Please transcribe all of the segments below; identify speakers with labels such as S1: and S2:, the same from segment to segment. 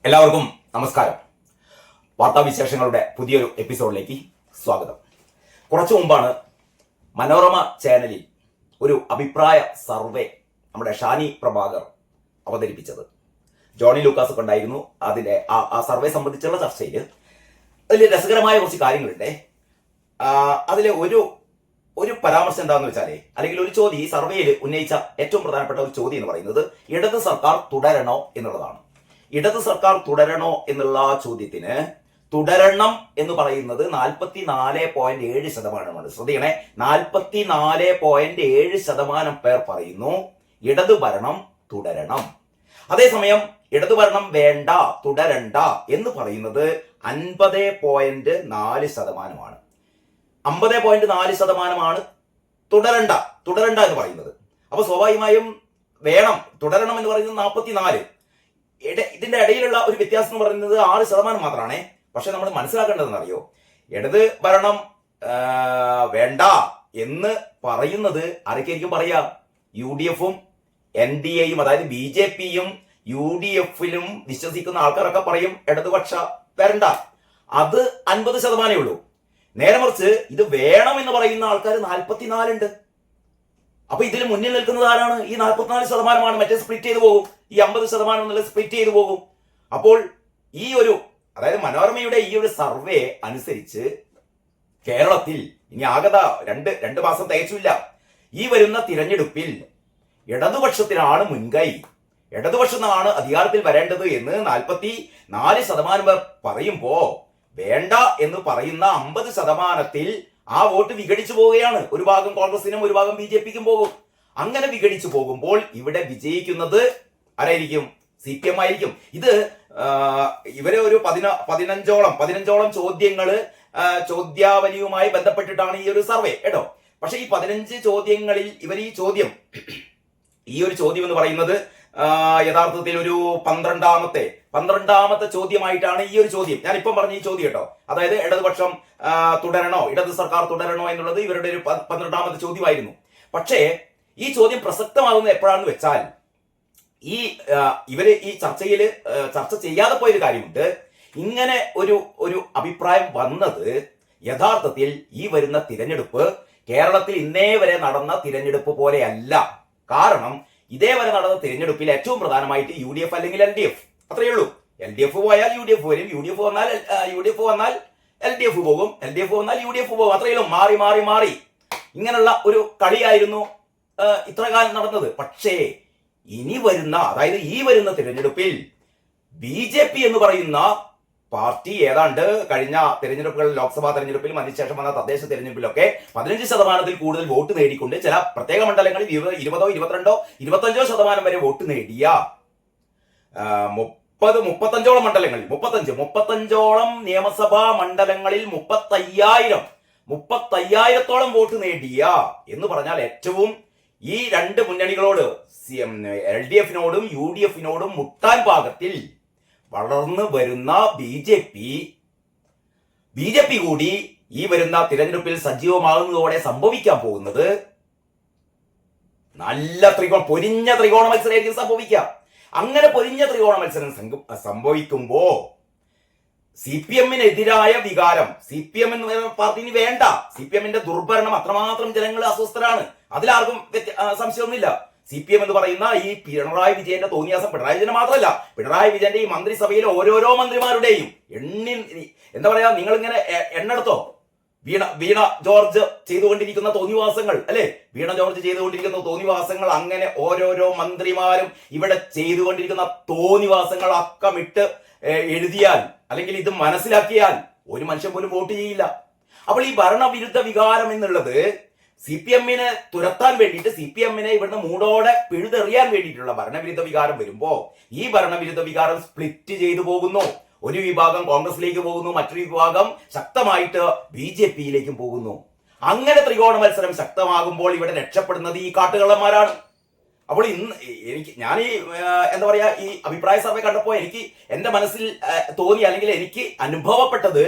S1: എല്ലാവർക്കും നമസ്കാരം. വാർത്താവിശേഷങ്ങളുടെ പുതിയൊരു എപ്പിസോഡിലേക്ക് സ്വാഗതം. കുറച്ചു മുമ്പാണ് മനോരമ ചാനലിൽ ഒരു അഭിപ്രായ സർവേ നമ്മുടെ ഷാനി പ്രഭാകർ അവതരിപ്പിച്ചത്. ജോണി ലൂക്കാസ് ഒക്കെ ഉണ്ടായിരുന്നു അതിന്റെ ആ സർവേ സംബന്ധിച്ചുള്ള ചർച്ചയിൽ. അതിൽ രസകരമായ കുറച്ച് കാര്യങ്ങളുണ്ട്. അതിലെ ഒരു പരാമർശം എന്താണെന്ന് വെച്ചാൽ, അല്ലെങ്കിൽ ഒരു ചോദ്യം, ഈ സർവേയിൽ ഉന്നയിച്ച ഏറ്റവും പ്രധാനപ്പെട്ട ഒരു ചോദ്യം എന്ന് പറയുന്നത് ഇടത് സർക്കാർ തുടരണോ എന്നുള്ളതാണ്. ഇടത് സർക്കാർ തുടരണോ എന്നുള്ള ചോദ്യത്തിന് തുടരണം എന്ന് പറയുന്നത് 44.7%. ശ്രദ്ധിക്കണേ, 44.7% പേർ പറയുന്നു ഇടതു ഭരണം തുടരണം. അതേസമയം ഇടതു ഭരണം വേണ്ട, തുടരണ്ട എന്ന് പറയുന്നത് 50.4%. 50.4% തുടരണ്ട എന്ന് പറയുന്നത്. അപ്പൊ സ്വാഭാവികമായും വേണം, തുടരണം എന്ന് പറയുന്നത് 44. ഇതിന്റെ ഇടയിലുള്ള ഒരു വ്യത്യാസം എന്ന് പറയുന്നത് 6% മാത്രമാണ്. പക്ഷെ നമ്മൾ മനസ്സിലാക്കേണ്ടതെന്ന് അറിയോ, ഇടത് ഭരണം വേണ്ട എന്ന് പറയുന്നത് ആരൊക്കെയായിരിക്കും പറയാ? UDF-ഉം NDA-യും, അതായത് BJP-യും UDF-ലും വിശ്വസിക്കുന്ന ആൾക്കാരൊക്കെ പറയും ഇടതുപക്ഷ വരണ്ട. അത് 50% ഉള്ളൂ. നേരെ മറിച്ച് ഇത് വേണം എന്ന് പറയുന്ന ആൾക്കാർ 44 ഉണ്ട്. അപ്പൊ ഇതിൽ മുന്നിൽ നിൽക്കുന്നത് ആരാണ്? ഈ 44%. മറ്റേ സ്പ്ലിറ്റ് ചെയ്തു പോകും. ഈ 50% എന്നുള്ള സ്പ്ലിറ്റ് ചെയ്തു പോകും. അപ്പോൾ ഈ ഒരു, അതായത് മനോരമയുടെ ഈ ഒരു സർവേ അനുസരിച്ച് കേരളത്തിൽ ഇനി ആകത രണ്ട് മാസം തികച്ചില്ല. ഈ വരുന്ന തിരഞ്ഞെടുപ്പിൽ ഇടതുപക്ഷത്തിനാണ് മുൻകൈ, ഇടതുപക്ഷമാണ് അധികാരത്തിൽ വരേണ്ടത് എന്ന് 44% പേർ പറയുമ്പോ വേണ്ട എന്ന് പറയുന്ന 50%-ത്തിൽ ആ വോട്ട് വിഘടിച്ചു പോവുകയാണ്. ഒരു ഭാഗം കോൺഗ്രസിനും ഒരു ഭാഗം BJP-ക്കും പോകും. അങ്ങനെ വിഘടിച്ചു പോകുമ്പോൾ ഇവിടെ വിജയിക്കുന്നത് ആരായിരിക്കും? CPM ആയിരിക്കും. ഇത് ഇവരെ ഒരു 15ഓളം ചോദ്യങ്ങള് ചോദ്യാവലിയുമായി ബന്ധപ്പെട്ടിട്ടാണ് ഈ ഒരു സർവേ കേട്ടോ. പക്ഷെ ഈ 15 ചോദ്യങ്ങളിൽ ഇവർ ഈ ഒരു ചോദ്യം എന്ന് പറയുന്നത് യഥാർത്ഥത്തിൽ ഒരു 12ാമത്തെ ചോദ്യമായിട്ടാണ് ഈ ഒരു ചോദ്യം. ഞാൻ ഇപ്പം പറഞ്ഞ ഈ ചോദ്യം കേട്ടോ, അതായത് ഇടതുപക്ഷം തുടരണോ, ഇടത് സർക്കാർ തുടരണോ എന്നുള്ളത് ഇവരുടെ ഒരു 12ാമത്തെ ചോദ്യമായിരുന്നു. പക്ഷേ ഈ ചോദ്യം പ്രസക്തമാകുന്നത് എപ്പോഴാണെന്ന് വെച്ചാൽ, ഇവര് ഈ ചർച്ച ചെയ്യാതെ പോയൊരു കാര്യമുണ്ട്. ഇങ്ങനെ ഒരു അഭിപ്രായം വന്നത് യഥാർത്ഥത്തിൽ ഈ വരുന്ന തിരഞ്ഞെടുപ്പ് കേരളത്തിൽ ഇന്നേ വരെ നടന്ന തിരഞ്ഞെടുപ്പ് പോലെയല്ല. കാരണം ഇതേവരെ നടന്ന തിരഞ്ഞെടുപ്പിൽ ഏറ്റവും പ്രധാനമായിട്ട് UDF അല്ലെങ്കിൽ LDF, അത്രയേ ഉള്ളൂ. LDF പോയാൽ UDF വരും, UDF വന്നാൽ LDF പോകും, LDF വന്നാൽ UDF പോകും. അത്രയും മാറി ഇങ്ങനെയുള്ള ഒരു കളിയായിരുന്നു ഇത്ര കാലം നടന്നത്. പക്ഷേ അതായത് ഈ വരുന്ന തിരഞ്ഞെടുപ്പിൽ BJP എന്ന് പറയുന്ന പാർട്ടി ഏതാണ്ട് കഴിഞ്ഞ തിരഞ്ഞെടുപ്പുകളിൽ, ലോക്സഭാ തെരഞ്ഞെടുപ്പിലും അതിനുശേഷം വന്ന തദ്ദേശ തെരഞ്ഞെടുപ്പിലൊക്കെ 15%-ൽ കൂടുതൽ വോട്ട് നേടിക്കൊണ്ട് ചില പ്രത്യേക മണ്ഡലങ്ങളിൽ 20, 22, 25 ശതമാനം വരെ വോട്ട് നേടിയ 35ഓളം മണ്ഡലങ്ങളിൽ 35ഓളം നിയമസഭാ മണ്ഡലങ്ങളിൽ 35,000-ഓളം വോട്ട് നേടിയ എന്ന് പറഞ്ഞാൽ ഏറ്റവും ഈ രണ്ട് മുന്നണികളോട്, LDF-നോടും UDF-നോടും മുട്ടാൻ പാകത്തിൽ വളർന്നു വരുന്ന BJP കൂടി ഈ വരുന്ന തിരഞ്ഞെടുപ്പിൽ സജീവമാകുന്നതോടെ സംഭവിക്കാൻ പോകുന്നത് നല്ല പൊരിഞ്ഞ ത്രികോണ മത്സരമായിരിക്കും സംഭവിക്കുക. അങ്ങനെ പൊരിഞ്ഞ ത്രികോണ മത്സരം സംഭവിക്കുമ്പോ CPM-നെതിരായ വികാരം, CPM എന്ന് പറയുന്ന പാർട്ടിന് വേണ്ട, CPM-ന്റെ ദുർഭരണം അത്രമാത്രം ജനങ്ങൾ അസ്വസ്ഥരാണ്. അതിലാർക്കും സംശയമൊന്നുമില്ല. CPM എന്ന് പറയുന്ന ഈ പിണറായി വിജയന്റെ തോന്നിയാസം, പിണറായി വിജയൻ മാത്രമല്ല, പിണറായി വിജയന്റെ ഈ മന്ത്രിസഭയിലെ ഓരോരോ മന്ത്രിമാരുടെയും എന്താ പറയാ, നിങ്ങൾ ഇങ്ങനെ എണ്ണെടുത്തോ. വീണ ജോർജ് ചെയ്തുകൊണ്ടിരിക്കുന്ന തോന്നിവാസങ്ങൾ, അല്ലെ, വീണ ജോർജ് ചെയ്തുകൊണ്ടിരിക്കുന്ന തോന്നിവാസങ്ങൾ, അങ്ങനെ ഓരോരോ മന്ത്രിമാരും ഇവിടെ ചെയ്തുകൊണ്ടിരിക്കുന്ന തോന്നിവാസങ്ങൾ അക്കമിട്ട് എഴുതിയാൽ, അല്ലെങ്കിൽ ഇത് മനസ്സിലാക്കിയാൽ ഒരു മനുഷ്യൻ പോലും വോട്ട് ചെയ്യില്ല. അപ്പോൾ ഈ ഭരണവിരുദ്ധ വികാരം എന്നുള്ളത് CPM-നെ തുരത്താൻ വേണ്ടിയിട്ട്, CPM-നെ ഇവിടുന്ന് മൂടോടെ പിഴുതെറിയാൻ വേണ്ടിയിട്ടുള്ള ഭരണവിരുദ്ധ വികാരം വരുമ്പോ ഈ ഭരണവിരുദ്ധ വികാരം സ്പ്ലിറ്റ് ചെയ്തു പോകുന്നു. ഒരു വിഭാഗം കോൺഗ്രസിലേക്ക് പോകുന്നു, മറ്റൊരു വിഭാഗം ശക്തമായിട്ട് BJP-യിലേക്കും പോകുന്നു. അങ്ങനെ ത്രികോണ മത്സരം ശക്തമാകുമ്പോൾ ഇവിടെ രക്ഷപ്പെടുന്നത് ഈ കാട്ടുകള്ളന്മാരാണ്. അപ്പോൾ ഞാൻ എന്താ പറയാ, ഈ അഭിപ്രായ സർവേ കണ്ടപ്പോൾ എനിക്ക് എന്റെ മനസ്സിൽ തോന്നി, അല്ലെങ്കിൽ എനിക്ക് അനുഭവപ്പെട്ടത്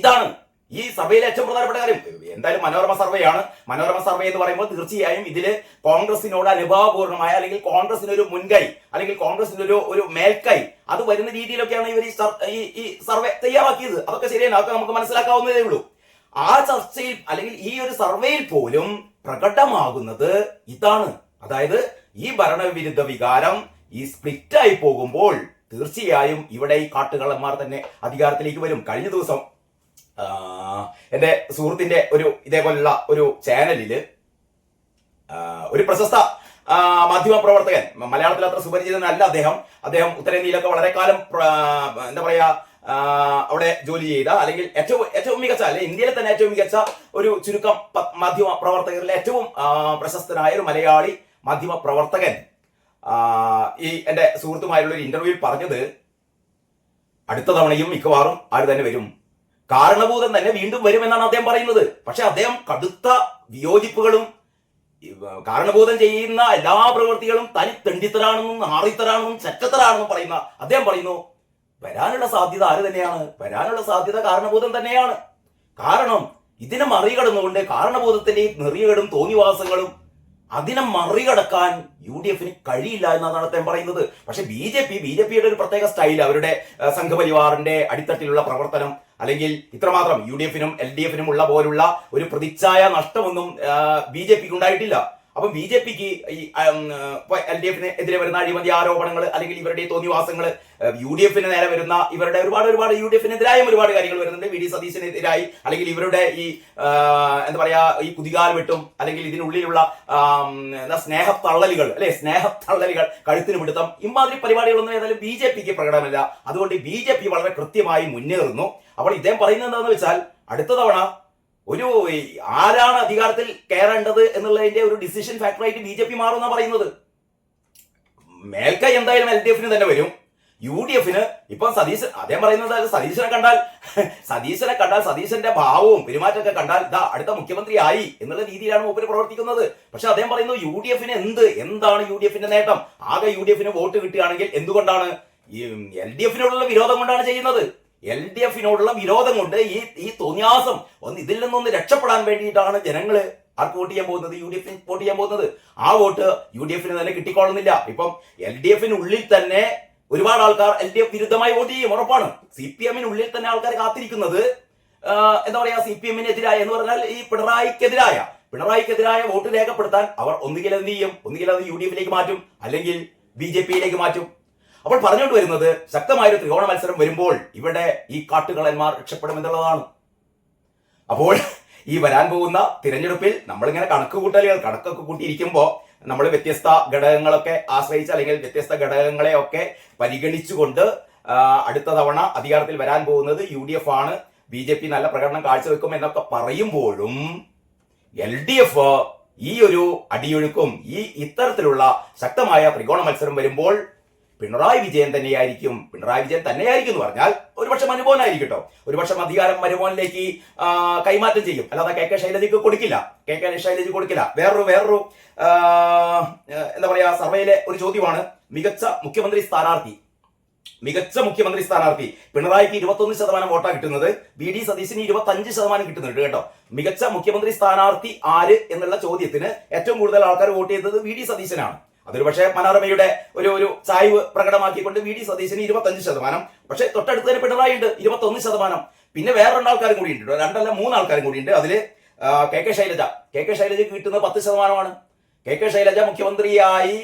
S1: ഇതാണ്. ഈ സർവേയിലെ ഏറ്റവും പ്രധാനപ്പെട്ട കാര്യം എന്തായാലും മനോരമ സർവേയാണ്. മനോരമ സർവേ എന്ന് പറയുമ്പോൾ തീർച്ചയായും ഇതിൽ കോൺഗ്രസിനോട് അനുഭാവപൂർണമായ, അല്ലെങ്കിൽ കോൺഗ്രസിന് ഒരു മുൻകൈ, അല്ലെങ്കിൽ കോൺഗ്രസിന് ഒരു മേൽക്കൈ അത് വരുന്ന രീതിയിലൊക്കെയാണ് ഇവർ ഈ സർവേ തയ്യാറാക്കിയത്. അതൊക്കെ ശരിയാണ്, അതൊക്കെ നമുക്ക് മനസ്സിലാക്കാവുന്നതേ ഉള്ളൂ. ആ ചർച്ചയിൽ അല്ലെങ്കിൽ ഈ ഒരു സർവേയിൽ പോലും പ്രകടമാകുന്നത് ഇതാണ്. അതായത് ഈ ഭരണവിരുദ്ധ വികാരം ഈ സ്പ്ലിറ്റായി പോകുമ്പോൾ തീർച്ചയായും ഇവിടെ ഈ കാട്ടുകള്ളന്മാർ തന്നെ അധികാരത്തിലേക്ക് വരും. കഴിഞ്ഞ ദിവസം എന്റെ സുഹൃത്തിന്റെ ഒരു ഇതേപോലുള്ള ഒരു ചാനലില് ഒരു പ്രശസ്ത മാധ്യമ പ്രവർത്തകൻ, മലയാളത്തിൽ അത്ര സുപരിചിതനല്ല അദ്ദേഹം ഉത്തരേന്ത്യയിലൊക്കെ വളരെ കാലം എന്താ പറയാ അവിടെ ജോലി ചെയ്ത, അല്ലെങ്കിൽ ഏറ്റവും മികച്ച, അല്ലെങ്കിൽ ഇന്ത്യയിലെ തന്നെ ഏറ്റവും മികച്ച ഒരു ചുരുക്കം മാധ്യമ പ്രവർത്തകരിലെ ഏറ്റവും പ്രശസ്തനായ ഒരു മലയാളി മാധ്യമ പ്രവർത്തകൻ ഈ എന്റെ സുഹൃത്തുമായുള്ള ഒരു ഇന്റർവ്യൂവിൽ പറഞ്ഞത്, അടുത്ത തവണയും മിക്കവാറും ആര് തന്നെ വരും, കാരണഭൂതൻ തന്നെ വീണ്ടും വരുമെന്നാണ് അദ്ദേഹം പറയുന്നത്. പക്ഷെ അദ്ദേഹം കടുത്ത വിയോജിപ്പുകളും കാരണഭൂതം ചെയ്യുന്ന എല്ലാ പ്രവൃത്തികളും തനി തെണ്ടിത്തരാണെന്നും നാറിത്തരാണെന്നും ചെറ്റത്തരാണെന്നും പറയുന്ന അദ്ദേഹം പറയുന്നു, വരാനുള്ള സാധ്യത ആര് തന്നെയാണ്? വരാനുള്ള സാധ്യത കാരണഭൂതം തന്നെയാണ്. കാരണം ഇതിനെ മറികടന്നുകൊണ്ട് കാരണഭൂതത്തിന്റെ നെറികേടും തോന്നിവാസങ്ങളും അതിനെ മറികടക്കാൻ UDF കഴിയില്ല എന്നാണ് അദ്ദേഹം പറയുന്നത്. പക്ഷെ ബി.ജെ.പിയുടെ ഒരു പ്രത്യേക സ്റ്റൈൽ, അവരുടെ സംഘപരിവാറിന്റെ അടിത്തട്ടിലുള്ള പ്രവർത്തനം, അല്ലെങ്കിൽ ഇത്രമാത്രം UDF-നും LDF-നും ഉള്ള പോലുള്ള ഒരു പ്രതിച്ഛായ നഷ്ടമൊന്നും ബി.ജെ.പിക്ക് ഉണ്ടായിട്ടില്ല. അപ്പൊ ബി.ജെ.പിക്ക് ഈ LDF-ന് എതിരെ വരുന്ന അഴിമതി ആരോപണങ്ങൾ, അല്ലെങ്കിൽ ഇവരുടെ തോന്നിവാസങ്ങൾ, UDF-ന് നേരെ വരുന്ന ഇവരുടെ ഒരുപാട് UDF-നെതിരായും ഒരുപാട് കാര്യങ്ങൾ വരുന്നുണ്ട്. വി.ഡി. സതീശനെതിരായി, അല്ലെങ്കിൽ ഇവരുടെ ഈ എന്താ പറയാ ഈ കുതികാൽ വെട്ടും, അല്ലെങ്കിൽ ഇതിനുള്ളിലുള്ള സ്നേഹത്തള്ളലുകൾ കഴുത്തിന് പിടുത്തം, ഇമാതിരി പരിപാടികളൊന്നും ഏതായാലും ബി.ജെ.പിക്ക് പ്രകടനമല്ല. അതുകൊണ്ട് ബി.ജെ.പി വളരെ കൃത്യമായി മുന്നേറുന്നു. അപ്പോൾ ഇദ്ദേഹം പറയുന്നത് എന്താണെന്ന് വെച്ചാൽ, അടുത്ത തവണ ഒരു ആരാണ് അധികാരത്തിൽ കയറേണ്ടത് എന്നുള്ളതിന്റെ ഒരു ഡിസിഷൻ ഫാക്ടറായിട്ട് ബി.ജെ.പി മാറുമെന്നാണ് പറയുന്നത്. മേൽക്കൈ എന്തായാലും LDF-ന് തന്നെ വരും. UDF-ന് ഇപ്പം അദ്ദേഹം പറയുന്നത്, സതീശനെ കണ്ടാൽ സതീശന്റെ ഭാവവും പെരുമാറ്റമൊക്കെ കണ്ടാൽ അടുത്ത മുഖ്യമന്ത്രി ആയി എന്നുള്ള രീതിയിലാണ് മൂപ്പര് പ്രവർത്തിക്കുന്നത്. പക്ഷെ അദ്ദേഹം പറയുന്നു, UDF-ന് എന്താണ് UDF-ന്റെ നേട്ടം? ആകെ UDF-ന് വോട്ട് കിട്ടുകയാണെങ്കിൽ എന്തുകൊണ്ടാണ്? ഈ LDF-നോടുള്ള വിരോധം കൊണ്ടാണ് ചെയ്യുന്നത്. LDF-നോടുള്ള വിരോധം കൊണ്ട് ഈ തോന്നിയാസം ഇതിൽ നിന്നൊന്ന് രക്ഷപ്പെടാൻ വേണ്ടിയിട്ടാണ് ജനങ്ങള് ആർക്ക് വോട്ട് ചെയ്യാൻ പോകുന്നത്? UDF-ന് വോട്ട് ചെയ്യാൻ പോകുന്നത്. ആ വോട്ട് UDF-ന് തന്നെ കിട്ടിക്കൊള്ളുന്നില്ല. ഇപ്പം LDF-നുള്ളിൽ തന്നെ ഒരുപാട് ആൾക്കാർ LDF വിരുദ്ധമായി വോട്ട് ചെയ്യും, ഉറപ്പാണ്. CPM-നുള്ളിൽ തന്നെ ആൾക്കാർ കാത്തിരിക്കുന്നത് എന്താ പറയാ CPM-നെതിരായ എന്ന് പറഞ്ഞാൽ ഈ പിണറായിക്കെതിരായ വോട്ട് രേഖപ്പെടുത്താൻ അവർ ഒന്നുകിൽ എന്ത് ചെയ്യും? ഒന്നുകിൽ അത് UDF-ലേക്ക് മാറ്റും, അല്ലെങ്കിൽ BJP-യിലേക്ക് മാറ്റും. അപ്പോൾ പറഞ്ഞുകൊണ്ട് വരുന്നത്, ശക്തമായൊരു ത്രികോണ മത്സരം വരുമ്പോൾ ഇവിടെ ഈ കാട്ടുകളന്മാർ രക്ഷപ്പെടുമെന്നുള്ളതാണ്. അപ്പോൾ ഈ വരാൻ പോകുന്ന തിരഞ്ഞെടുപ്പിൽ നമ്മളിങ്ങനെ കണക്കൊക്കെ കൂട്ടിയിരിക്കുമ്പോൾ നമ്മൾ വ്യത്യസ്ത ഘടകങ്ങളൊക്കെ ആശ്രയിച്ച്, അല്ലെങ്കിൽ വ്യത്യസ്ത ഘടകങ്ങളെയൊക്കെ പരിഗണിച്ചുകൊണ്ട് അടുത്ത തവണ അധികാരത്തിൽ വരാൻ പോകുന്നത് UDF ആണ്, BJP നല്ല പ്രകടനം കാഴ്ചവെക്കും എന്നൊക്കെ പറയുമ്പോഴും LDF ഈ ഒരു അടിയൊഴുക്കും ഇത്തരത്തിലുള്ള ശക്തമായ ത്രികോണ മത്സരം വരുമ്പോൾ പിണറായി വിജയൻ തന്നെയായിരിക്കും എന്ന് പറഞ്ഞാൽ ഒരുപക്ഷെ മനുമോനായിരിക്കട്ടോ, ഒരുപക്ഷെ അധികാരം മനുമോനിലേക്ക് കൈമാറ്റം ചെയ്യും, അല്ലാതെ KK ശൈലജയ്ക്ക് കൊടുക്കില്ല. വേറൊരു എന്താ പറയാ സർവേയിലെ ഒരു ചോദ്യമാണ്, മികച്ച മുഖ്യമന്ത്രി സ്ഥാനാർത്ഥി പിണറായിക്ക് 21% വോട്ടാണ് കിട്ടുന്നത്, വി.ഡി. സതീശന് 25% കിട്ടുന്നുണ്ട് കേട്ടോ. മികച്ച മുഖ്യമന്ത്രി സ്ഥാനാർത്ഥി ആര് എന്നുള്ള ചോദ്യത്തിന് ഏറ്റവും കൂടുതൽ ആൾക്കാർ വോട്ട് ചെയ്തത് വി.ഡി. സതീശനാണ്. അതൊരു പക്ഷേ മനോരമയുടെ ഒരു ചായ്വ് പ്രകടമാക്കിക്കൊണ്ട് വി.ഡി. സതീശന് 25%, പക്ഷെ തൊട്ടടുത്ത് തന്നെ പിണറായി ഉണ്ട് 21%. പിന്നെ വേറെ 2 ആൾക്കാരും കൂടി ഉണ്ട്, 2 അല്ല 3 ആൾക്കാരും കൂടി ഉണ്ട്. അതില് KK ശൈലജയ്ക്ക് കിട്ടുന്നത് 10%. KK ശൈലജ മുഖ്യമന്ത്രിയായി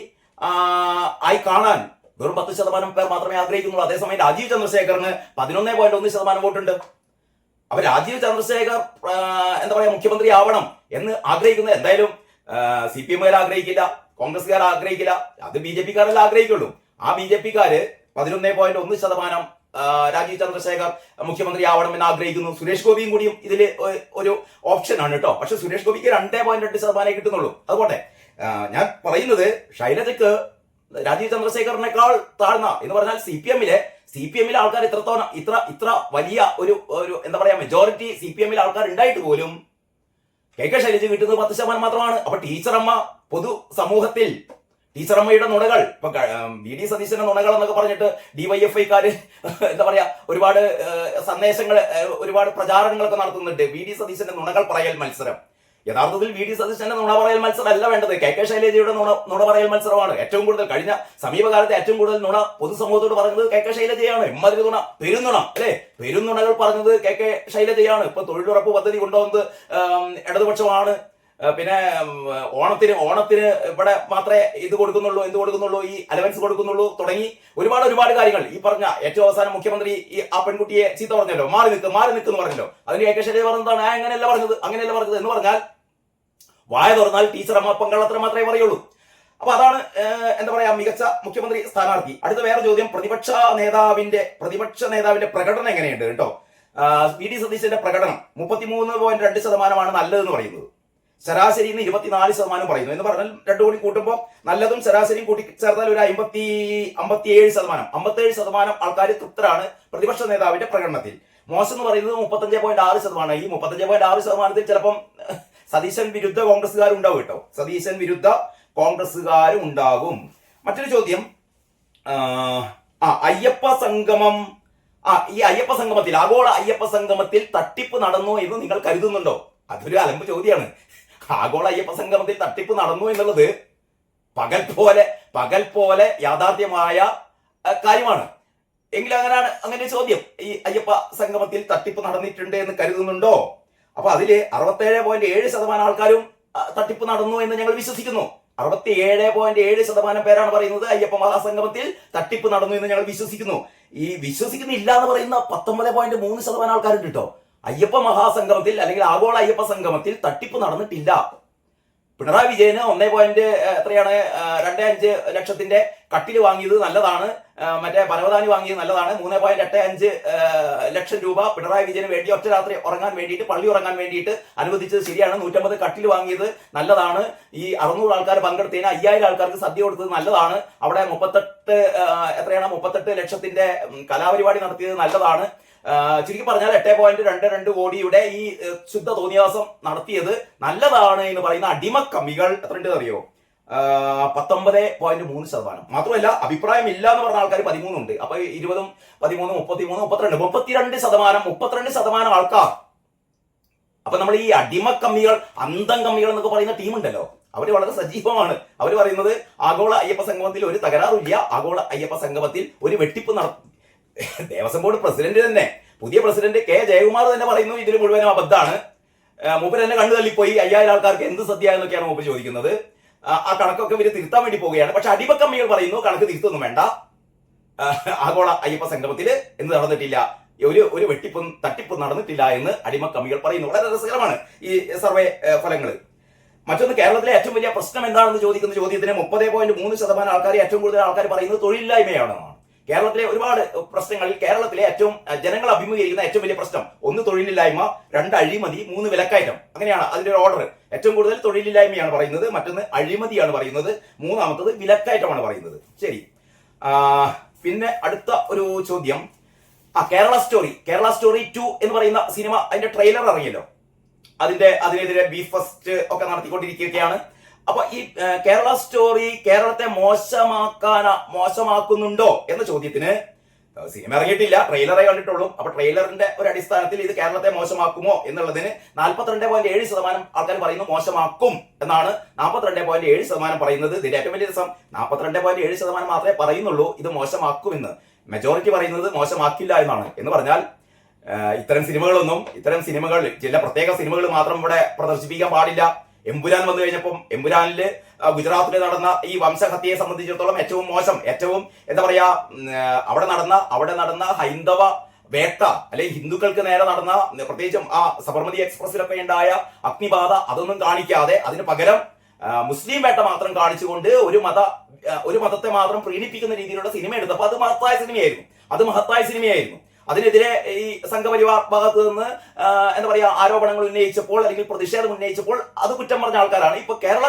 S1: കാണാൻ വെറും 10% പേർ മാത്രമേ ആഗ്രഹിക്കുന്നുള്ളൂ. അതേസമയം രാജീവ് ചന്ദ്രശേഖറിന് 11.1% വോട്ടുണ്ട്. അപ്പൊ രാജീവ് ചന്ദ്രശേഖർ എന്താ പറയാ മുഖ്യമന്ത്രി ആവണം എന്ന് ആഗ്രഹിക്കുന്നത് എന്തായാലും CPM-കാർ ആഗ്രഹിക്കില്ല, കോൺഗ്രസ്സുകാർ ആഗ്രഹിക്കില്ല, അത് BJP-കാരെല്ലാം ആഗ്രഹിക്കുള്ളൂ. ആ BJP-കാര് 11.1% രാജീവ് ചന്ദ്രശേഖർ മുഖ്യമന്ത്രി ആവണം എന്ന് ആഗ്രഹിക്കുന്നു. സുരേഷ് ഗോപിയും കൂടിയും ഇതിൽ ഒരു ഓപ്ഷൻ ആണ് കേട്ടോ. പക്ഷെ സുരേഷ് ഗോപിക്ക് 2.2% കിട്ടുന്നുള്ളൂ. അതുകൊണ്ട് ഞാൻ പറയുന്നത്, ശൈലജയ്ക്ക് രാജീവ് ചന്ദ്രശേഖറിനേക്കാൾ താഴ്ന്ന എന്ന് പറഞ്ഞാൽ CPM-ലെ ആൾക്കാർ ഇത്ര വലിയ ഒരു എന്താ പറയാ മെജോറിറ്റി CPM-ലെ ആൾക്കാർ ഉണ്ടായിട്ട് പോലും KK ശൈലജ കിട്ടുന്നത് 10% മാത്രമാണ്. അപ്പൊ പൊതു സമൂഹത്തിൽ ടീച്ചറമ്മയുടെ നുണകൾ, ഇപ്പൊ വി.ഡി. സതീശന്റെ നുണകൾ എന്നൊക്കെ പറഞ്ഞിട്ട് DYFI-കാര് എന്താ പറയാ ഒരുപാട് സന്ദേശങ്ങൾ, ഒരുപാട് പ്രചാരണങ്ങളൊക്കെ നടത്തുന്നുണ്ട്. വി.ഡി. സതീശന്റെ നുണകൾ പറയൽ മത്സരം യഥാർത്ഥത്തിൽ വി ഡി സതീശന്റെ നുണ പറയൽ മത്സരമല്ല വേണ്ടത്, കെ കെ ശൈലജയുടെ നുണ പറയൽ മത്സരമാണ്. ഏറ്റവും കൂടുതൽ കഴിഞ്ഞ സമീപകാലത്തെ ഏറ്റവും കൂടുതൽ നുണ പൊതുസമൂഹത്തോട് പറഞ്ഞത് കെ കെ ശൈലജയാണ്. ഇമ്മാതിരി നുണ, പെരുന്നുണ അല്ലെ, പെരുന്നുണകൾ പറഞ്ഞത് കെ കെ ശൈലജയാണ്. ഇപ്പൊ തൊഴിലുറപ്പ് പദ്ധതി കൊണ്ടുവന്നത് ഇടതുപക്ഷമാണ്. പിന്നെ ഓണത്തിന് ഇവിടെ മാത്രമേ എന്ത് കൊടുക്കുന്നുള്ളൂ, ഈ അലവൻസ് കൊടുക്കുന്നുള്ളൂ, തുടങ്ങി ഒരുപാട് കാര്യങ്ങൾ. ഈ പറഞ്ഞ ഏറ്റവും അവസാനം മുഖ്യമന്ത്രി ആ പെൺകുട്ടിയെ ചീത്ത പറഞ്ഞല്ലോ, മാറി നിൽക്കുന്നു പറഞ്ഞല്ലോ. അതിന് കെ കെ ശൈലജ പറഞ്ഞതാണ് അങ്ങനെയല്ല പറഞ്ഞത് എന്ന് പറഞ്ഞാൽ വായ തുറന്നാൽ ടീച്ചർ അമ്മ പങ്കാളത്തിന് മാത്രമേ പറയുള്ളൂ. അപ്പൊ അതാണ് എന്താ പറയാ മികച്ച മുഖ്യമന്ത്രി സ്ഥാനാർത്ഥി. അടുത്ത വേറെ ചോദ്യം, പ്രതിപക്ഷ നേതാവിന്റെ പ്രകടനം എങ്ങനെയുണ്ട് കേട്ടോ. വി ഡി സതീശന്റെ പ്രകടനം 33.2% നല്ലതെന്ന് പറയുന്നത്, ശരാശരി 24% പറയുന്നു. എന്ന് പറഞ്ഞാൽ രണ്ടു കൂടി കൂട്ടുമ്പോൾ നല്ലതും ശരാശരിയും കൂട്ടിച്ചേർത്താൽ ഒരു 57% ആൾക്കാർ തൃപ്തരാണ് പ്രതിപക്ഷ നേതാവിന്റെ പ്രകടനത്തിൽ. മോശം എന്ന് പറയുന്നത് 35.6%. ഈ 35.6% ചിലപ്പം സതീശൻ വിരുദ്ധ കോൺഗ്രസ്സുകാരുണ്ടാവും കേട്ടോ, സതീശൻ വിരുദ്ധ കോൺഗ്രസ്സുകാരുണ്ടാകും. മറ്റൊരു ചോദ്യം, അയ്യപ്പ സംഗമം, ഈ അയ്യപ്പ സംഗമത്തിൽ, ആഗോള അയ്യപ്പ സംഗമത്തിൽ തട്ടിപ്പ് നടന്നു എന്ന് നിങ്ങൾ കരുതുന്നുണ്ടോ? അതൊരു അലമ്പ് ചോദ്യമാണ്. ആഗോള അയ്യപ്പ സംഗമത്തിൽ തട്ടിപ്പ് നടന്നു എന്നുള്ളത് പകൽ പോലെ യാഥാർത്ഥ്യമായ കാര്യമാണ്. എങ്കിൽ അങ്ങനെ ചോദ്യം, ഈ അയ്യപ്പ സംഗമത്തിൽ തട്ടിപ്പ് നടന്നിട്ടുണ്ട് എന്ന് കരുതുന്നുണ്ടോ? അപ്പൊ അതില് 67.7% ആൾക്കാരും തട്ടിപ്പ് നടന്നു എന്ന് ഞങ്ങൾ വിശ്വസിക്കുന്നു. 67.7% പേരാണ് പറയുന്നത് അയ്യപ്പ മഹാസംഗമത്തിൽ തട്ടിപ്പ് നടന്നു എന്ന് ഞങ്ങൾ വിശ്വസിക്കുന്നു. ഈ വിശ്വസിക്കുന്നില്ല എന്ന് പറയുന്ന 19.3% ആൾക്കാരുണ്ട് കേട്ടോ. അയ്യപ്പ മഹാസംഗമത്തിൽ അല്ലെങ്കിൽ ആഗോള അയ്യപ്പ സംഗമത്തിൽ തട്ടിപ്പ് നടന്നിട്ടില്ല. പിണറായി വിജയന് 1.25 ലക്ഷത്തിന്റെ കട്ടില് വാങ്ങിയത് നല്ലതാണ്, മറ്റേ പരവതാനി വാങ്ങിയത് നല്ലതാണ്. 3.85 ലക്ഷം രൂപ പിണറായി വിജയന് വേണ്ടി ഒറ്റ രാത്രി ഉറങ്ങാൻ വേണ്ടിയിട്ട്, പള്ളി ഉറങ്ങാൻ വേവേണ്ടിയിട്ട് അനുവദിച്ചത് ശരിയാണ്. 150 കട്ടില് വാങ്ങിയത് നല്ലതാണ്. ഈ 600 ആൾക്കാർ പങ്കെടുത്തതിന് 5000 ആൾക്കാർക്ക് സദ്യ കൊടുത്തത് നല്ലതാണ്. അവിടെ 38 ലക്ഷത്തിന്റെ കലാപരിപാടി നടത്തിയത് നല്ലതാണ്. ചുരുക്കി പറഞ്ഞാൽ 8.22 കോടിയുടെ ഈ ശുദ്ധ തോന്നിയാസം നടത്തിയത് നല്ലതാണ് എന്ന് പറയുന്ന അടിമക്കമ്മികൾ എത്രയുണ്ട് അറിയോ? 19.3%. മാത്രമല്ല അഭിപ്രായം ഇല്ല എന്ന് പറഞ്ഞ ആൾക്കാർ 13 ഉണ്ട്. അപ്പൊ 20, 13, 33, 32% ആൾക്കാർ. അപ്പൊ നമ്മൾ ഈ അടിമക്കമ്മികൾ, അന്തം കമ്മികൾ എന്നൊക്കെ പറയുന്ന ടീമുണ്ടല്ലോ, അവര് വളരെ സജീവമാണ്. അവർ പറയുന്നത് ആഗോള അയ്യപ്പ സംഗമത്തിൽ ഒരു തകരാറില്ല, ആഗോള അയ്യപ്പ സംഗമത്തിൽ ഒരു വെട്ടിപ്പ് നടത്തി. ദേവസ്വം ബോർഡ് പ്രസിഡന്റ് തന്നെ, പുതിയ പ്രസിഡന്റ് കെ ജയകുമാർ തന്നെ പറയുന്നു ഇതിൽ മുഴുവനും അബദ്ധമാണ്. മൂപ്പര് തന്നെ കണ്ടു തള്ളിപ്പോയി. 5000 ആൾക്കാർക്ക് എന്ത് സദ്യ എന്നൊക്കെയാണ് മൂപ്പര് ചോദിക്കുന്നത്. ആ കണക്കൊക്കെ ഇവര് തിരുത്താൻ വേണ്ടി പോവുകയാണ്. പക്ഷെ അടിമക്കമ്മികൾ പറയുന്നു കണക്ക് തിരുത്തൊന്നും വേണ്ട, ആഗോള അയ്യപ്പ സംഗമത്തിൽ എന്ത് നടന്നിട്ടില്ല, ഒരു വെട്ടിപ്പും തട്ടിപ്പും നടന്നിട്ടില്ല എന്ന് അടിമക്കമ്മികൾ പറയുന്നു. വളരെ രസകരമാണ് ഈ സർവേ ഫലങ്ങൾ. മറ്റൊന്ന്, കേരളത്തിലെ ഏറ്റവും വലിയ പ്രശ്നം എന്താണെന്ന് ചോദിക്കുന്ന ചോദ്യത്തിന് 30.3% ആൾക്കാർ, ഏറ്റവും കൂടുതൽ ആൾക്കാർ പറയുന്നത് തൊഴിലില്ലായ്മയാണെന്നാണ്. കേരളത്തിലെ ഒരുപാട് പ്രശ്നങ്ങളിൽ കേരളത്തിലെ ഏറ്റവും ജനങ്ങൾ അഭിമുഖീകരിക്കുന്ന ഏറ്റവും വലിയ പ്രശ്നം, 1 തൊഴിലില്ലായ്മ, 2 അഴിമതി, 3 വിലക്കയറ്റം. അങ്ങനെയാണ് അതിന്റെ ഒരു ഓർഡർ. ഏറ്റവും കൂടുതൽ തൊഴിലില്ലായ്മയാണ് പറയുന്നത്, മറ്റൊന്ന് അഴിമതിയാണ് പറയുന്നത്, മൂന്നാമത്തത് വിലക്കയറ്റമാണ് പറയുന്നത്. ശരി, പിന്നെ അടുത്ത ഒരു ചോദ്യം, കേരള സ്റ്റോറി 2 എന്ന് പറയുന്ന സിനിമ, അതിന്റെ ട്രെയിലർ ഇറങ്ങിയല്ലോ. അതിനെതിരെ ബീഫ് ഫസ്റ്റ് ഒക്കെ നടത്തിക്കൊണ്ടിരിക്കുകയാണ്. അപ്പൊ ഈ കേരള സ്റ്റോറി കേരളത്തെ മോശമാക്കുന്നുണ്ടോ എന്ന ചോദ്യത്തിന് സിനിമ ഇറങ്ങിയിട്ടില്ല, ട്രെയിലറെ കണ്ടിട്ടുള്ളൂ. അപ്പൊ ട്രെയിലറിന്റെ ഒരു അടിസ്ഥാനത്തിൽ ഇത് കേരളത്തെ മോശമാക്കുമോ എന്നുള്ളതിന് 42.7% ആൾക്കാർ പറയുന്നു മോശമാക്കും എന്നാണ്. 42.7% പറയുന്നത്. ഇതിന്റെ ഏറ്റവും വലിയ രസം 42.7% മാത്രമേ പറയുന്നുള്ളൂ ഇത് മോശമാക്കുമെന്ന്. മെജോറിറ്റി പറയുന്നത് മോശമാക്കില്ല എന്നാണ്. എന്ന് പറഞ്ഞാൽ ഇത്തരം സിനിമകൾ ചില പ്രത്യേക സിനിമകൾ മാത്രം ഇവിടെ പ്രദർശിപ്പിക്കാൻ പാടില്ല. എമ്പുരാൻ വന്നു കഴിഞ്ഞപ്പം എമ്പുരാനില് ഗുജറാത്തിൽ നടന്ന ഈ വംശഹത്യയെ സംബന്ധിച്ചിടത്തോളം ഏറ്റവും എന്താ പറയാ, അവിടെ നടന്ന ഹൈന്ദവ വേട്ട, അല്ലെങ്കിൽ ഹിന്ദുക്കൾക്ക് നേരെ നടന്ന, പ്രത്യേകിച്ചും ആ സബർമതി എക്സ്പ്രസിലൊക്കെ ഉണ്ടായ അഗ്നിബാധ, അതൊന്നും കാണിക്കാതെ അതിന് പകരം മുസ്ലിം വേട്ട മാത്രം കാണിച്ചുകൊണ്ട് ഒരു മതത്തെ മാത്രം പ്രീണിപ്പിക്കുന്ന രീതിയിലുള്ള സിനിമ എടുത്തപ്പോൾ അത് മഹത്തായ സിനിമയായിരുന്നു. അതിനെതിരെ ഈ സംഘപരിവാർ ഭാഗത്ത് നിന്ന് എന്താ പറയാ ആരോപണങ്ങൾ ഉന്നയിച്ചപ്പോൾ, അല്ലെങ്കിൽ പ്രതിഷേധം ഉന്നയിച്ചപ്പോൾ അത് കുറ്റം പറഞ്ഞ ആൾക്കാരാണ് ഇപ്പൊ കേരള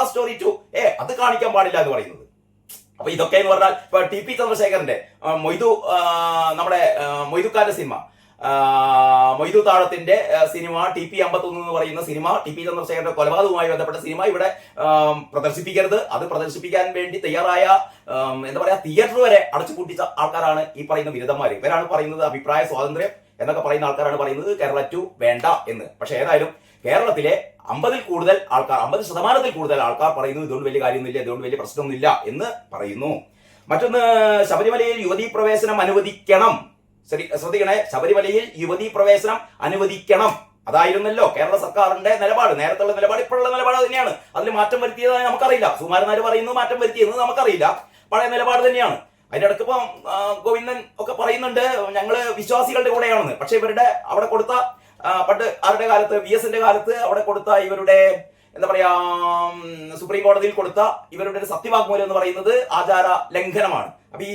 S1: സ്റ്റോറി 2 അത് കാണിക്കാൻ പാടില്ല എന്ന് പറയുന്നത്. അപ്പൊ ഇതൊക്കെ എന്ന് പറഞ്ഞാൽ ഇപ്പൊ ടി പി ചന്ദ്രശേഖരന്റെ നമ്മുടെ മൊയ്തുക്കാരന്റെ സിനിമ, മൊയ്തു താഴത്തിന്റെ സിനിമ, TP51 എന്ന് പറയുന്ന സിനിമ, ടി പി ചന്ദ്രശേഖരന്റെ കൊലപാതകവുമായി ബന്ധപ്പെട്ട സിനിമ ഇവിടെ പ്രദർശിപ്പിക്കരുത്. അത് പ്രദർശിപ്പിക്കാൻ വേണ്ടി തയ്യാറായ എന്താ പറയാ തിയേറ്റർ വരെ അടച്ചുപൂട്ടിച്ച ആൾക്കാരാണ് ഈ പറയുന്ന ബിരുദന്മാര്. ഇവരാണ് പറയുന്നത് അഭിപ്രായ സ്വാതന്ത്ര്യം എന്നൊക്കെ പറയുന്ന ആൾക്കാരാണ് പറയുന്നത് കേരള 2 വേണ്ട എന്ന്. പക്ഷെ ഏതായാലും കേരളത്തിലെ 50% കൂടുതൽ ആൾക്കാർ പറയുന്നു ഇതുകൊണ്ട് വലിയ കാര്യമൊന്നുമില്ല, ഇതുകൊണ്ട് വലിയ പ്രശ്നമൊന്നുമില്ല എന്ന് പറയുന്നു. മറ്റൊന്ന്, ശബരിമലയിൽ യുവതീ പ്രവേശനം അനുവദിക്കണം. ശ്രദ്ധിക്കണേ, ശബരിമലയിൽ യുവതീ പ്രവേശനം അനുവദിക്കണം. അതായിരുന്നല്ലോ കേരള സർക്കാരിന്റെ നിലപാട്. നേരത്തുള്ള നിലപാട് ഇപ്പോഴുള്ള നിലപാട് തന്നെയാണ്. അതിൽ മാറ്റം വരുത്തിയതായി നമുക്കറിയില്ല. സുകുമാരനാര് പറയുന്നു മാറ്റം വരുത്തിയെന്ന് നമുക്കറിയില്ല. പഴയ നിലപാട് തന്നെയാണ്. അതിന്റെ ഇടയ്ക്ക് ഇപ്പം ഗോവിന്ദൻ ഒക്കെ പറയുന്നുണ്ട് ഞങ്ങള് വിശ്വാസികളുടെ കൂടെയാണെന്ന്. പക്ഷെ ഇവരുടെ അവിടെ കൊടുത്ത പണ്ട് ആരുടെ കാലത്ത്, VS-ന്റെ കാലത്ത് അവിടെ കൊടുത്ത ഇവരുടെ എന്താ പറയാ, സുപ്രീം കോടതിയിൽ കൊടുത്ത ഇവരുടെ ഒരു സത്യവാങ്മൂലം എന്ന് പറയുന്നത് ആചാര ലംഘനമാണ്. അപ്പൊ ഈ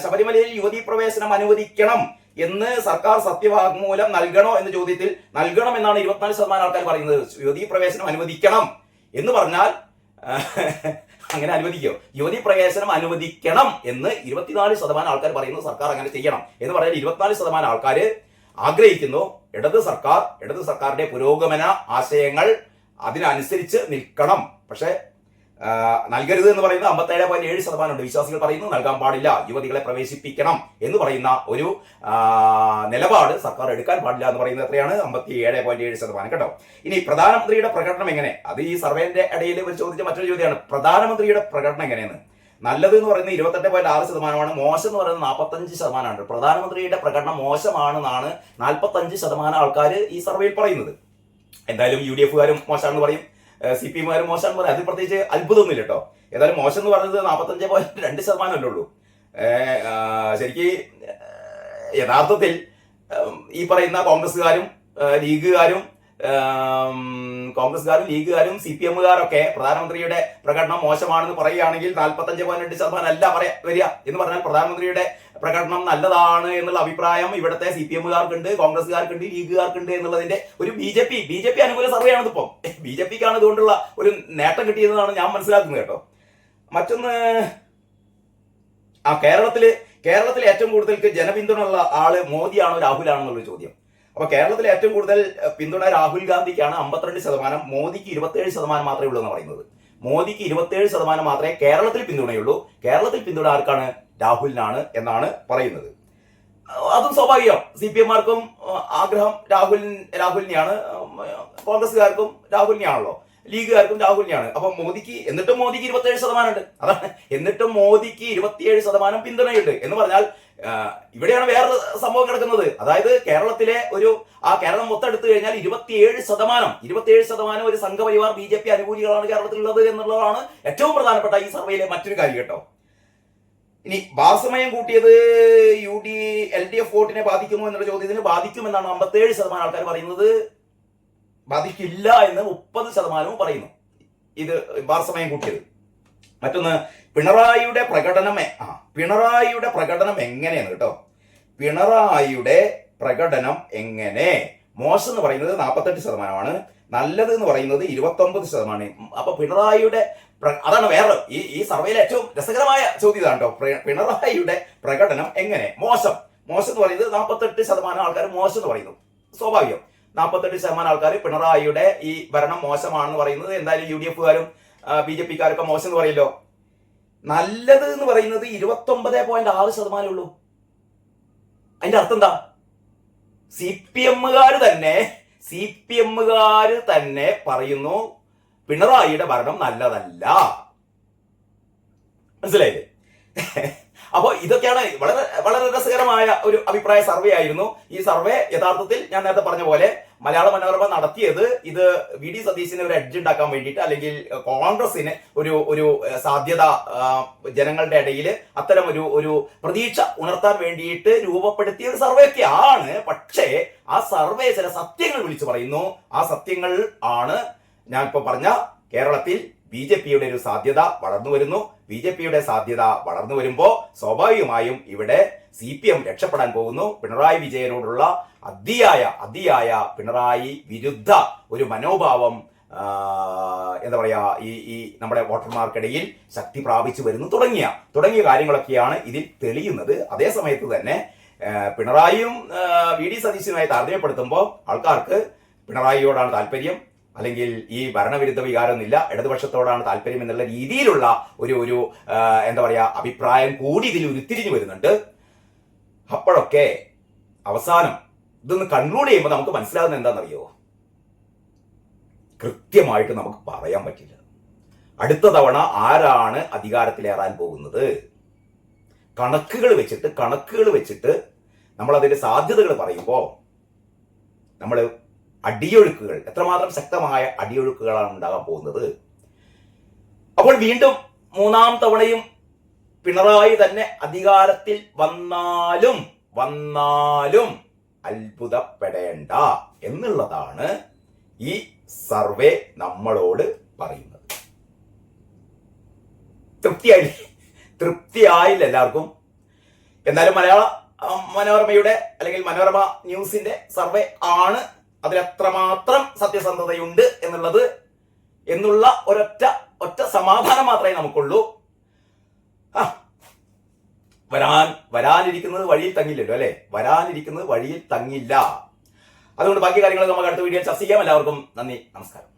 S1: ശബരിമലയിൽ യുവതീ പ്രവേശനം അനുവദിക്കണം എന്ന് സർക്കാർ സത്യവാങ്മൂലം നൽകണോ എന്ന ചോദ്യത്തിൽ നൽകണം എന്നാണ് 24% ആൾക്കാർ പറയുന്നത്. യുവതീ പ്രവേശനം അനുവദിക്കണം എന്ന് പറഞ്ഞാൽ അങ്ങനെ അനുവദിക്കോ? യുവതീ പ്രവേശനം അനുവദിക്കണം എന്ന് 24% ആൾക്കാർ പറയുന്നു. സർക്കാർ അങ്ങനെ ചെയ്യണം എന്ന് പറഞ്ഞാൽ 24% ആൾക്കാർ ആഗ്രഹിക്കുന്നു ഇടത് സർക്കാരിന്റെ പുരോഗമന ആശയങ്ങൾ അതിനനുസരിച്ച് നിൽക്കണം. പക്ഷെ നൽകരുത് എന്ന് പറയുന്നത് 57.7% ഉണ്ട്. വിശ്വാസികൾ പറയുന്നു നൽകാൻ പാടില്ല, യുവതികളെ പ്രവേശിപ്പിക്കണം എന്ന് പറയുന്ന ഒരു നിലപാട് സർക്കാർ എടുക്കാൻ പാടില്ല എന്ന് പറയുന്നത് എത്രയാണ്? 57.7%. കേട്ടോ. ഇനി പ്രധാനമന്ത്രിയുടെ പ്രകടനം എങ്ങനെ? അത് ഈ സർവേന്റെ ഇടയിൽ ഒരു ചോദിച്ച മറ്റൊരു ചോദ്യമാണ്. പ്രധാനമന്ത്രിയുടെ പ്രകടനം എങ്ങനെയെന്ന്. നല്ലത് എന്ന് പറയുന്നത് 28.6%, മോശം എന്ന് പറയുന്നത് 45%. പ്രധാനമന്ത്രിയുടെ പ്രകടനം മോശമാണെന്നാണ് 45% ആൾക്കാർ ഈ സർവേയിൽ പറയുന്നത്. എന്തായാലും UDF-കാരും മോശമാണെന്ന് പറയും, CPM-കാരും മോശമാണെന്ന് പറയും. അതിൽ പ്രത്യേകിച്ച് അത്ഭുതമൊന്നുമില്ല കേട്ടോ. ഏതായാലും മോശം എന്ന് പറയുന്നത് 45.2% അല്ലേ ഉള്ളൂ. ശരിക്ക് യഥാർത്ഥത്തിൽ ഈ പറയുന്ന കോൺഗ്രസ്സുകാരും ലീഗുകാരും CPM-കാരൊക്കെ പ്രധാനമന്ത്രിയുടെ പ്രകടനം മോശമാണെന്ന് പറയുകയാണെങ്കിൽ 45.2% അല്ല വരിക എന്ന് പറഞ്ഞാൽ പ്രധാനമന്ത്രിയുടെ പ്രകടനം നല്ലതാണ് എന്നുള്ള അഭിപ്രായം ഇവിടുത്തെ CPM-കാർക്കുണ്ട്, കോൺഗ്രസ്സുകാർക്കുണ്ട്, ലീഗുകാർക്കുണ്ട് എന്നുള്ളതിന്റെ ഒരു ബി ജെ പി അനുകൂല സർവേ ആണ് ഇതിപ്പം. BJP-ക്കാണ് ഇതുകൊണ്ടുള്ള ഒരു നേട്ടം കിട്ടിയതെന്നാണ് ഞാൻ മനസ്സിലാക്കുന്നത് കേട്ടോ. മറ്റൊന്ന്, കേരളത്തിൽ ഏറ്റവും കൂടുതൽ ജനപിന്തുണ ഉള്ള ആള് മോദിയാണോ രാഹുലാണോ എന്നുള്ളൊരു ചോദ്യം. അപ്പൊ കേരളത്തിൽ ഏറ്റവും കൂടുതൽ പിന്തുണ രാഹുൽ ഗാന്ധിക്കാണ് 52%, മോദിക്ക് 27% മാത്രമേ ഉള്ളൂ എന്ന് പറയുന്നത്. മോദിക്ക് 27% മാത്രമേ കേരളത്തിൽ പിന്തുണയുള്ളൂ. കേരളത്തിൽ പിന്തുണ ആർക്കാണ്? രാഹുലിനാണ് എന്നാണ് പറയുന്നത്. അതും സ്വാഭാവികം. CPM-മാർക്കും ആഗ്രഹം രാഹുലിനെയാണ്, കോൺഗ്രസ്സുകാർക്കും രാഹുലിനെയാണല്ലോ, ലീഗുകാർക്കും രാഹുലിനെയാണ്. അപ്പൊ എന്നിട്ടും മോദിക്ക് 27% ഉണ്ട്. അതാണ്, എന്നിട്ടും മോദിക്ക് 27% പിന്തുണയുണ്ട് എന്ന് പറഞ്ഞാൽ ഇവിടെയാണ് വേറൊരു സംഭവം കിടക്കുന്നത്. അതായത് കേരളം മൊത്തം എടുത്തു കഴിഞ്ഞാൽ 27% ഒരു സംഘപരിവാർ BJP അനുകൂലികളാണ് കേരളത്തിലുള്ളത് എന്നുള്ളതാണ് ഏറ്റവും പ്രധാനപ്പെട്ട ഈ സർവേയിലെ മറ്റൊരു കാര്യം കേട്ടോ. ഇനി ബാർ സമയം കൂട്ടിയത് LDF വോട്ടിനെ ബാധിക്കുമോ എന്നുള്ള ചോദ്യത്തിന് ബാധിക്കുമെന്നാണ് 57% ആൾക്കാർ പറയുന്നത്. ബാധിക്കില്ല എന്ന് 30% പറയുന്നു ഇത് ബാർ സമയം കൂട്ടിയത്. മറ്റൊന്ന്, പിണറായിയുടെ പ്രകടനം എങ്ങനെയാണ് കേട്ടോ. പിണറായിയുടെ പ്രകടനം എങ്ങനെ? മോശം എന്ന് പറയുന്നത് 48%, നല്ലത് എന്ന് പറയുന്നത് 29%. അപ്പൊ പിണറായിയുടെ അതാണ് വേറെ ഈ സർവേയിലെ ഏറ്റവും രസകരമായ ചോദ്യം ഇതാണ് കേട്ടോ. പിണറായിയുടെ പ്രകടനം എങ്ങനെ? മോശം എന്ന് പറയുന്നത് 48% ആൾക്കാർ മോശം എന്ന് പറയുന്നു. സ്വാഭാവികം. 48% ആൾക്കാർ പിണറായിയുടെ ഈ ഭരണം മോശമാണെന്ന് പറയുന്നത്. എന്തായാലും UDF-കാരും BJP-കാരൊക്കെ മോശം എന്ന് പറയല്ലോ. നല്ലത് എന്ന് പറയുന്നത് 29.6% ഉള്ളൂ. അതിന്റെ അർത്ഥം എന്താ? CPM-കാര് തന്നെ പറയുന്നു പിണറായിയുടെ ഭരണം നല്ലതല്ല. മനസ്സിലായില്ലേ? അപ്പോൾ ഇതൊക്കെയാണ് വളരെ വളരെ രസകരമായ ഒരു അഭിപ്രായ സർവേ ആയിരുന്നു. ഈ സർവേ യഥാർത്ഥത്തിൽ ഞാൻ നേരത്തെ പറഞ്ഞ പോലെ മലയാള മനോരമ നടത്തിയത് ഇത് VD സതീശിന് ഒരു എഡ്ജ് ഉണ്ടാക്കാൻ വേണ്ടിയിട്ട്, അല്ലെങ്കിൽ കോൺഗ്രസിന് ഒരു സാധ്യത ജനങ്ങളുടെ ഇടയിൽ അത്തരം ഒരു പ്രതീക്ഷ ഉണർത്താൻ വേണ്ടിയിട്ട് രൂപപ്പെടുത്തിയ ഒരു സർവേ ഒക്കെയാണ്. പക്ഷേ ആ സർവേ ചില സത്യങ്ങൾ വിളിച്ചു പറയുന്നു. ആ സത്യങ്ങൾ ആണ് ഞാൻ ഇപ്പൊ പറഞ്ഞ കേരളത്തിൽ BJP-യുടെ ഒരു സാധ്യത വളർന്നു വരുന്നു. BJP-യുടെ സാധ്യത വളർന്നു വരുമ്പോൾ സ്വാഭാവികമായും ഇവിടെ CPM രക്ഷപ്പെടാൻ പോകുന്നു. പിണറായി വിജയനോടുള്ള അതിയായ പിണറായി വിരുദ്ധ ഒരു മനോഭാവം എന്താ പറയാ ഈ നമ്മുടെ വോട്ടർമാർക്കിടയിൽ ശക്തി പ്രാപിച്ചു വരുന്നു തുടങ്ങിയ കാര്യങ്ങളൊക്കെയാണ് ഇതിൽ തെളിയുന്നത്. അതേ സമയത്ത് തന്നെ പിണറായിയും VD സതീശനുമായി താരതമ്യപ്പെടുത്തുമ്പോൾ ആൾക്കാർക്ക് പിണറായിയോടാണ് താല്പര്യം, അല്ലെങ്കിൽ ഈ ഭരണവിരുദ്ധ വികാരമൊന്നുമില്ല, ഇടതുപക്ഷത്തോടാണ് താല്പര്യം എന്നുള്ള രീതിയിലുള്ള ഒരു എന്താ പറയാ അഭിപ്രായം കൂടി ഇതിൽ ഉരുത്തിരിഞ്ഞു വരുന്നുണ്ട്. അപ്പോഴൊക്കെ അവസാനം ഇതൊന്ന് കൺക്ലൂഡ് ചെയ്യുമ്പോൾ നമുക്ക് മനസ്സിലാകുന്നത് എന്താണെന്നറിയോ?
S2: കൃത്യമായിട്ട് നമുക്ക് പറയാൻ പറ്റില്ല. അടുത്ത തവണ ആരാണ് അധികാരത്തിലേറാൻ പോകുന്നത്? കണക്കുകൾ വെച്ചിട്ട് നമ്മൾ അതിന്റെ സാധ്യതകൾ പറയുമ്പോൾ നമ്മൾ അടിയൊഴുക്കുകൾ, എത്രമാത്രം ശക്തമായ അടിയൊഴുക്കുകളാണ് ഉണ്ടാകാൻ പോകുന്നത്. അപ്പോൾ വീണ്ടും മൂന്നാം തവണയും പിണറായി തന്നെ അധികാരത്തിൽ വന്നാലും അത്ഭുതപ്പെടേണ്ട എന്നുള്ളതാണ് ഈ സർവേ നമ്മളോട് പറയുന്നത്. തൃപ്തിയായില്ല എല്ലാവർക്കും. എന്നാലും മലയാള മനോരമയുടെ അല്ലെങ്കിൽ മനോരമ ന്യൂസിന്റെ സർവേ ആണ്. അതിലെത്രമാത്രം സത്യസന്ധതയുണ്ട് എന്നുള്ള ഒറ്റ സമാധാനം മാത്രമേ നമുക്കുള്ളൂ. വരാനിരിക്കുന്നത് വഴിയിൽ തങ്ങില്ലല്ലോ അല്ലെ? വരാനിരിക്കുന്നത് വഴിയിൽ തങ്ങില്ല. അതുകൊണ്ട് ബാക്കി കാര്യങ്ങൾ നമുക്ക് അടുത്ത വീഡിയോ ചർച്ച ചെയ്യാം. എല്ലാവർക്കും നന്ദി, നമസ്കാരം.